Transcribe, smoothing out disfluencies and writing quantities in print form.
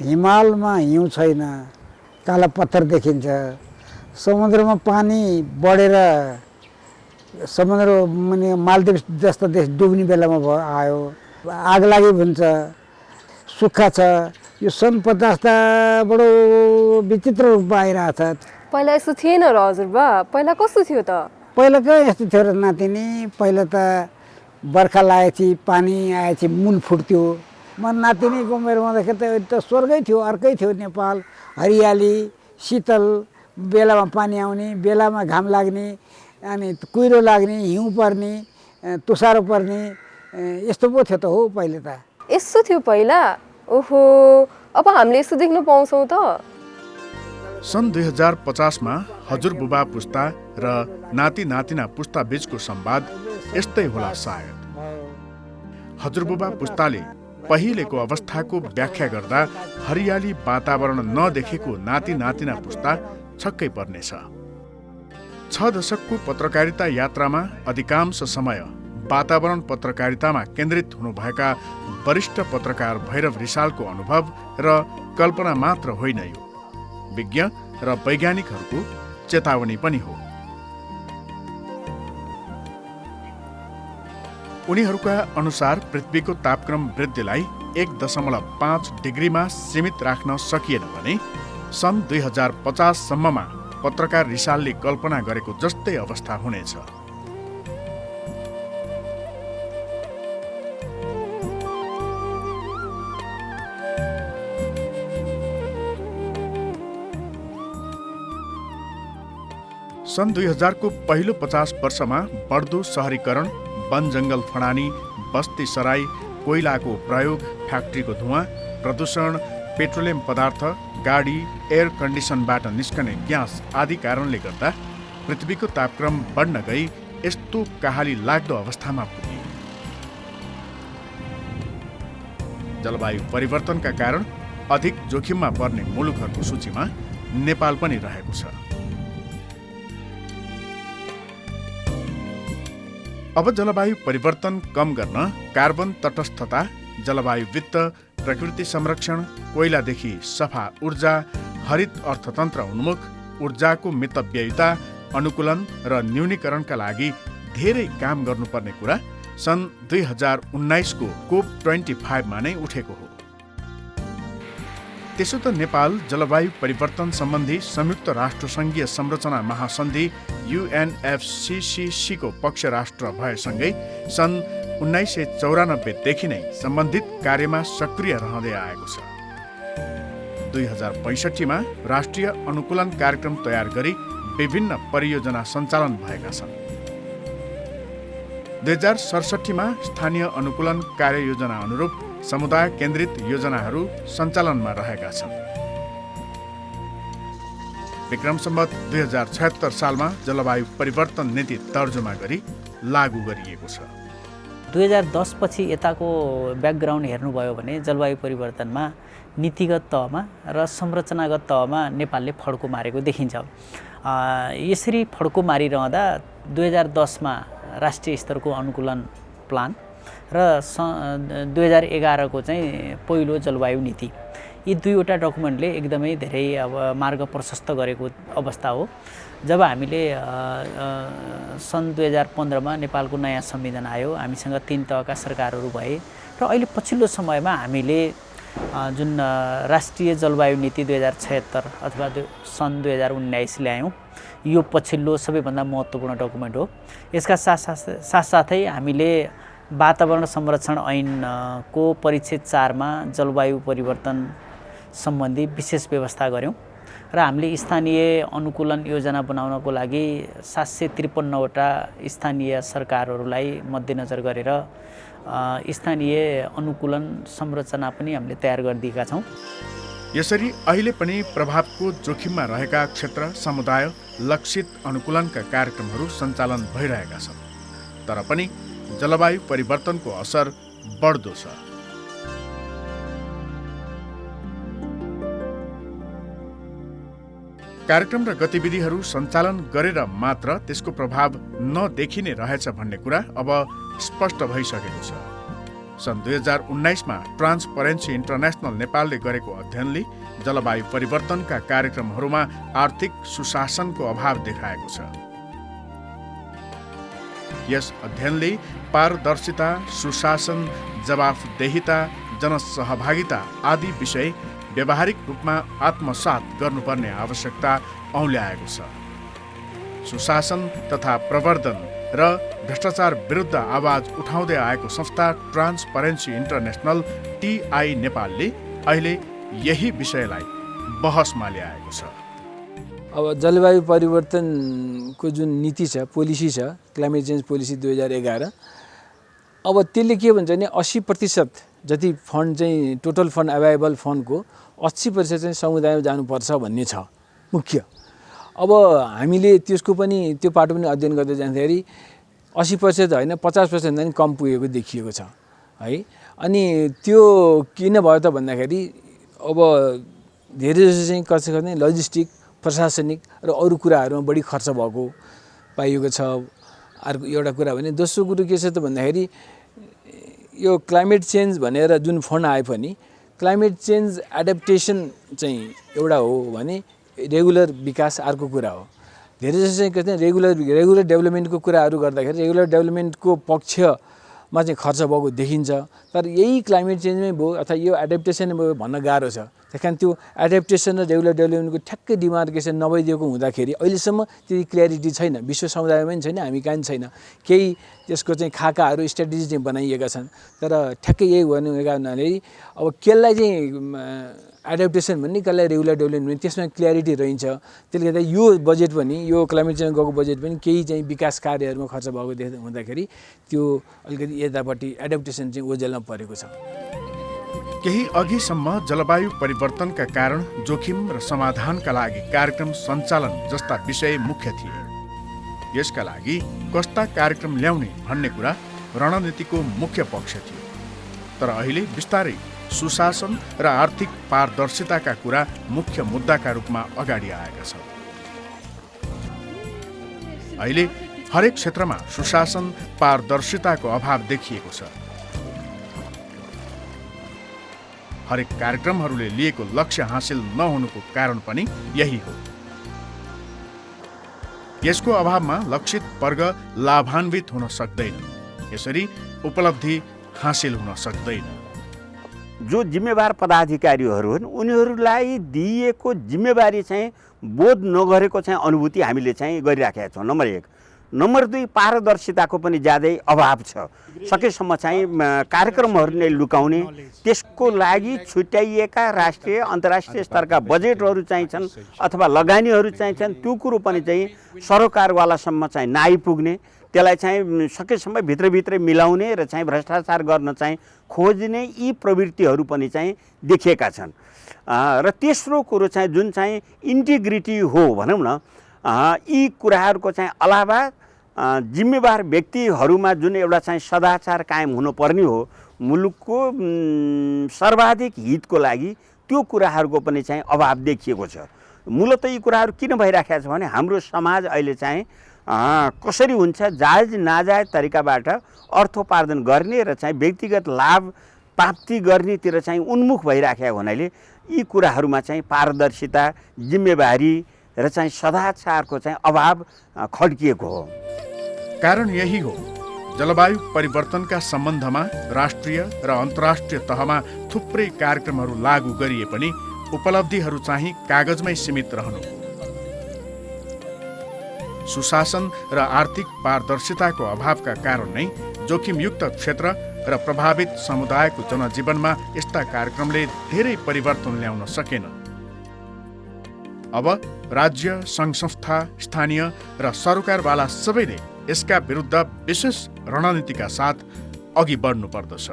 हिमालमा हिउँ छैन, काला पत्थर देखिन्छ। समुद्रमा पानी बढेर समुद्र माने मालदिव जस्तो देश डुब्ने बेलामा आयो। आग लागि भन्छ, सुक्खा छ। यो सन् 50 त बडो विचित्र रूपमा आइरहेछ। पहिला यस्तो थिएन र हजुरबा? पहिला कस्तो थियो त? पहिला कहाँ यस्तो थियो र नातिनी? पहिला त बर्खा लागेपछि पानी आएपछि मूल फुट्थ्यो। म नातिनीको उमेरमा त स्वर्गै थियो, अर्कै थियो नेपाल। हरियाली, शीतल, बेलामा पानी आउने, बेलामा घाम लाग्ने, अनि कुहिरो लाग्ने, हिउँ पर्ने, तुसारो पर्ने, यस्तो पो थियो त हो पहिले त। यस्तो थियो पहिला? ओहो, अब हामीले यस्तो देख्न पाउँछौँ त? सन् 2050 मा हजुरबुबा पुस्ता र नाति नातिना पुस्ता बीचको संवाद यस्तै होला सायद। हजुरबुबा पुस्ताले पहिलेको अवस्थाको व्याख्या गर्दा हरियाली वातावरण नदेखेको नाति नातिना पुस्ता छक्कै पर्नेछ। 6 दशकको पत्रकारिता यात्रामा अधिकांश समय वातावरण पत्रकारितामा केन्द्रित हुनुभएका वरिष्ठ पत्रकार भैरव रिसालको अनुभव र कल्पना मात्र होइन, यो विज्ञ र वैज्ञानिकहरूको चेतावनी पनि हो। उनीहरूका अनुसार पृथ्वीको तापक्रम वृद्धिलाई 1.5 डिग्रीमा सीमित राख्न सकिएन भने सन् 2050 सम्ममा पत्रकार रिसालले कल्पना गरेको जस्तै अवस्था हुनेछ। सन् 2000 को पहिलो 50 वर्षमा बढ्दो सहरीकरण, वन जङ्गल फडानी, बस्ती सराई, कोइलाको प्रयोग, फ्याक्ट्रीको धुवाँ, प्रदूषण, पेट्रोलियम पदार्थ, गाडी, एयर कन्डिसनबाट निस्कने ग्यास आदि कारणले गर्दा पृथ्वीको तापक्रम बढ्न गई यस्तो कहाली लाग्दो अवस्थामा पुग्यो। जलवायु परिवर्तनका कारण अधिक जोखिममा पर्ने मुलुकहरूको सूचीमा नेपाल पनि रहेको छ। अब जलवायु परिवर्तन कम गर्न कार्बन तटस्थता, जलवायु वित्त, प्रकृति संरक्षण, कोइलादेखि सफा ऊर्जा, हरित अर्थतन्त्र उन्मुख, ऊर्जाको मितव्ययिता, अनुकूलन र न्यूनीकरणका लागि धेरै काम गर्नुपर्ने कुरा सन् 2019 को COP25 मा नै उठेको हो। त्यसो त नेपाल जलवायु परिवर्तन सम्बन्धी संयुक्त राष्ट्रसङ्घीय संरचना महासन्धि UNFCCC को पक्ष राष्ट्र भएसँगै सन् 1994 देखि नै सम्बन्धित कार्यमा सक्रिय रहँदै आएको छ। 2065 मा राष्ट्रिय अनुकूलन कार्यक्रम तयार गरी विभिन्न परियोजना सञ्चालन भएका छन्। 2067 मा स्थानीय अनुकूलन कार्ययोजना अनुरूप समुदाय केन्द्रित योजनाहरू सञ्चालनमा रहेका छन्। विक्रम सम्वत 2076 सालमा जलवायु परिवर्तन नीति तर्जुमा गरी लागू गरिएको छ। 2010 पछि यताको ब्याकग्राउन्ड हेर्नुभयो भने जलवायु परिवर्तनमा नीतिगत तहमा र संरचनागत तहमा नेपालले फड्को मारेको देखिन्छ। यसरी फड्को मारिरहँदा 2010 मा राष्ट्रिय स्तरको अनुकूलन प्लान र 2011 को चाहिँ पहिलो जलवायु नीति, यी दुईवटा डकुमेन्टले एकदमै धेरै अब मार्ग प्रशस्त गरेको अवस्था हो। जब हामीले सन् 2015 मा नेपालको नयाँ संविधान आयो, हामीसँग 3 तहका सरकारहरू भए र अहिले पछिल्लो समयमा हामीले जुन राष्ट्रिय जलवायु नीति 2076 अथवा सन् 2019 ल्यायौँ, यो पछिल्लो सबैभन्दा महत्त्वपूर्ण डकुमेन्ट हो। यसका साथसाथै हामीले वातावरण संरक्षण ऐनको परिच्छेद 4 मा जलवायु परिवर्तन सम्बन्धी विशेष व्यवस्था गऱ्यौँ र हामीले स्थानीय अनुकूलन योजना बनाउनको लागि 753 वटा स्थानीय सरकारहरूलाई मध्यनजर गरेर स्थानीय अनुकूलन संरचना पनि हामीले तयार गरिदिएका छौँ। यसरी अहिले पनि प्रभावको जोखिममा रहेका क्षेत्र, समुदाय लक्षित अनुकूलनका कार्यक्रमहरू सञ्चालन भइरहेका छन्। तर पनि जलवायु परिवर्तनको असर बढ्दो छ। कार्यक्रम र गतिविधिहरू सञ्चालन गरेर मात्र त्यसको प्रभाव नदेखिने रहेछ भन्ने कुरा अब स्पष्ट भइसकेको छ। सन् 2019मा ट्रान्सपरेन्सी इन्टरनेसनल नेपालले गरेको अध्ययनले जलवायु परिवर्तनका कार्यक्रमहरूमा आर्थिक सुशासनको अभाव देखाएको छ। यस अध्ययनले पारदर्शिता, सुशासन, जवाफदेहिता, जनसहभागिता आदि विषय व्यावहारिक रूपमा आत्मसात गर्नुपर्ने आवश्यकता औल्याएको छ। सुशासन तथा प्रवर्धन र भ्रष्टाचार विरुद्ध आवाज उठाउँदै आएको संस्था ट्रान्सपरेन्सी इन्टरनेसनल TI नेपालले अहिले यही विषयलाई बहसमा ल्याएको छ। अब जलवायु परिवर्तनको जुन नीति छ, पोलिसी छ, क्लाइमेट चेन्ज पोलिसी 2011, अब त्यसले के भन्छ भने 80% जति फन्ड चाहिँ टोटल फन्ड एभाइलेबल फन्डको 80% चाहिँ समुदायमा जानुपर्छ भन्ने छ मुख्य। अब हामीले त्यसको पनि त्यो पाटो पनि अध्ययन गर्दै जाँदाखेरि 80% होइन 50% पनि कम पुगेको देखिएको छ है। अनि त्यो किन भयो त भन्दाखेरि अब धेरै जसो चाहिँ कसै कसै लजिस्टिक, प्रशासनिक र अरू कुराहरूमा बढी खर्च भएको पाइएको छ। अर्को एउटा कुरा भने दोस्रो कुरो के छ त भन्दाखेरि यो क्लाइमेट चेन्ज भनेर जुन फन्ड आए पनि क्लाइमेट चेन्ज एडप्टेसन चाहिँ एउटा हो भने रेगुलर विकास अर्को कुरा हो। धेरै जसो चाहिँ के भन्छ रेगुलर डेभलपमेन्टको कुराहरू गर्दाखेरि रेगुलर डेभलपमेन्टको पक्षमा चाहिँ खर्च भएको देखिन्छ। तर यही क्लाइमेट चेन्जमै भयो अथवा यो एडप्टेसन भयो भन्न गाह्रो छ। त्यही कारण त्यो एडप्टेसन र रेगुलर डेभलपमेन्टको ठ्याक्कै डिमार्केसन नभइदिएको हुँदाखेरि अहिलेसम्म त्यति क्ल्यारिटी छैन, विश्व समुदायमा पनि छैन, हामी कहाँ छैन। केही त्यसको चाहिँ खाकाहरू स्ट्राटेजी चाहिँ बनाइएका छन् तर ठ्याक्कै यही भनेका हुनाले अब केलाई चाहिँ एडप्टेसन भन्ने कसलाई रेगुलर डेभलपमेन्ट त्यसमा क्ल्यारिटी रहन्छ। त्यसले गर्दा यो बजेट पनि यो क्लाइमेट चेन्ज गएको बजेट पनि केही चाहिँ विकास कार्यहरूमा खर्च भएको हुँदाखेरि त्यो अलिकति यतापट्टि एडप्टेसन चाहिँ ओझेलमा परेको छ। केही अघिसम्म जलवायु परिवर्तनका कारण जोखिम र समाधानका लागि कार्यक्रम सञ्चालन जस्ता विषय मुख्य थिए। यसका लागि कस्ता कार्यक्रम ल्याउने भन्ने कुरा रणनीतिको मुख्य पक्ष थियो। तर अहिले बिस्तारै सुशासन र आर्थिक पारदर्शिताका कुरा मुख्य मुद्दाका रूपमा अगाडि आएका छन्। अहिले हरेक क्षेत्रमा सुशासन, पारदर्शिताको अभाव देखिएको छ। हरेक कार्यक्रमहरूले लिएको लक्ष्य हासिल नहुनुको कारण पनि यही हो। यसको अभावमा लक्षित वर्ग लाभान्वित हुन सक्दैन, यसरी उपलब्धि हासिल हुन सक्दैन। जो जिम्मेवार पदाधिकारीहरू हुन् उनीहरूलाई दिइएको जिम्मेवारी चाहिँ बोध नगरेको चाहिँ अनुभूति हामीले चाहिँ गरिराखेका छौँ। नम्बर 1। नम्बर 2, पारदर्शिताको पनि ज्यादै अभाव छ। सकेसम्म चाहिँ कार्यक्रमहरू नै लुकाउने, त्यसको लागि छुट्याइएका राष्ट्रिय अन्तर्राष्ट्रिय स्तरका बजेटहरू चाहिन्छन् अथवा लगानीहरू चाहिन्छन्, त्यो कुरो पनि चाहिँ सरकारवालासम्म चाहिँ नआइपुग्ने, त्यसलाई चाहिँ सकेसम्म भित्रभित्रै मिलाउने र चाहिँ भ्रष्टाचार गर्न चाहिँ खोज्ने यी प्रवृत्तिहरू पनि चाहिँ देखिएका छन्। र तेस्रो कुरो चाहिँ जुन चाहिँ इन्टिग्रिटी हो भनौँ न, यी कुराहरूको चाहिँ अलावा जिम्मेवार व्यक्तिहरूमा जुन एउटा चाहिँ सदाचार कायम हुनुपर्ने हो मुलुकको सर्वाधिक हितको लागि, त्यो कुराहरूको पनि चाहिँ अभाव देखिएको छ। मूलत यी कुराहरू किन भइराखेको छ भने हाम्रो समाज अहिले चाहिँ कसरी हुन्छ जायज नाजायज तरिकाबाट अर्थोपार्जन गर्ने र चाहिँ व्यक्तिगत लाभ प्राप्ति गर्नेतिर चाहिँ उन्मुख भइराखेको हुनाले यी कुराहरूमा चाहिँ पारदर्शिता, जिम्मेवारी र चाहिँ सदाचारको चाहिँ अभाव खड्किएको हो। कारण यही हो जलवायु परिवर्तनका सम्बन्धमा राष्ट्रिय र अन्तर्राष्ट्रिय तहमा थुप्रै कार्यक्रमहरू लागू गरिए पनि उपलब्धिहरू चाहिँ कागजमै सीमित रहनु। सुशासन र आर्थिक पारदर्शिताको अभावका कारण नै जोखिमयुक्त क्षेत्र र प्रभावित समुदायको जनजीवनमा यस्ता कार्यक्रमले धेरै परिवर्तन ल्याउन सकेन। अब राज्य, सङ्घ संस्था, स्थानीय र सरकारवाला सबैले यसका विरुद्ध विशेष रणनीतिका साथ अघि बढ्नु पर्दछ।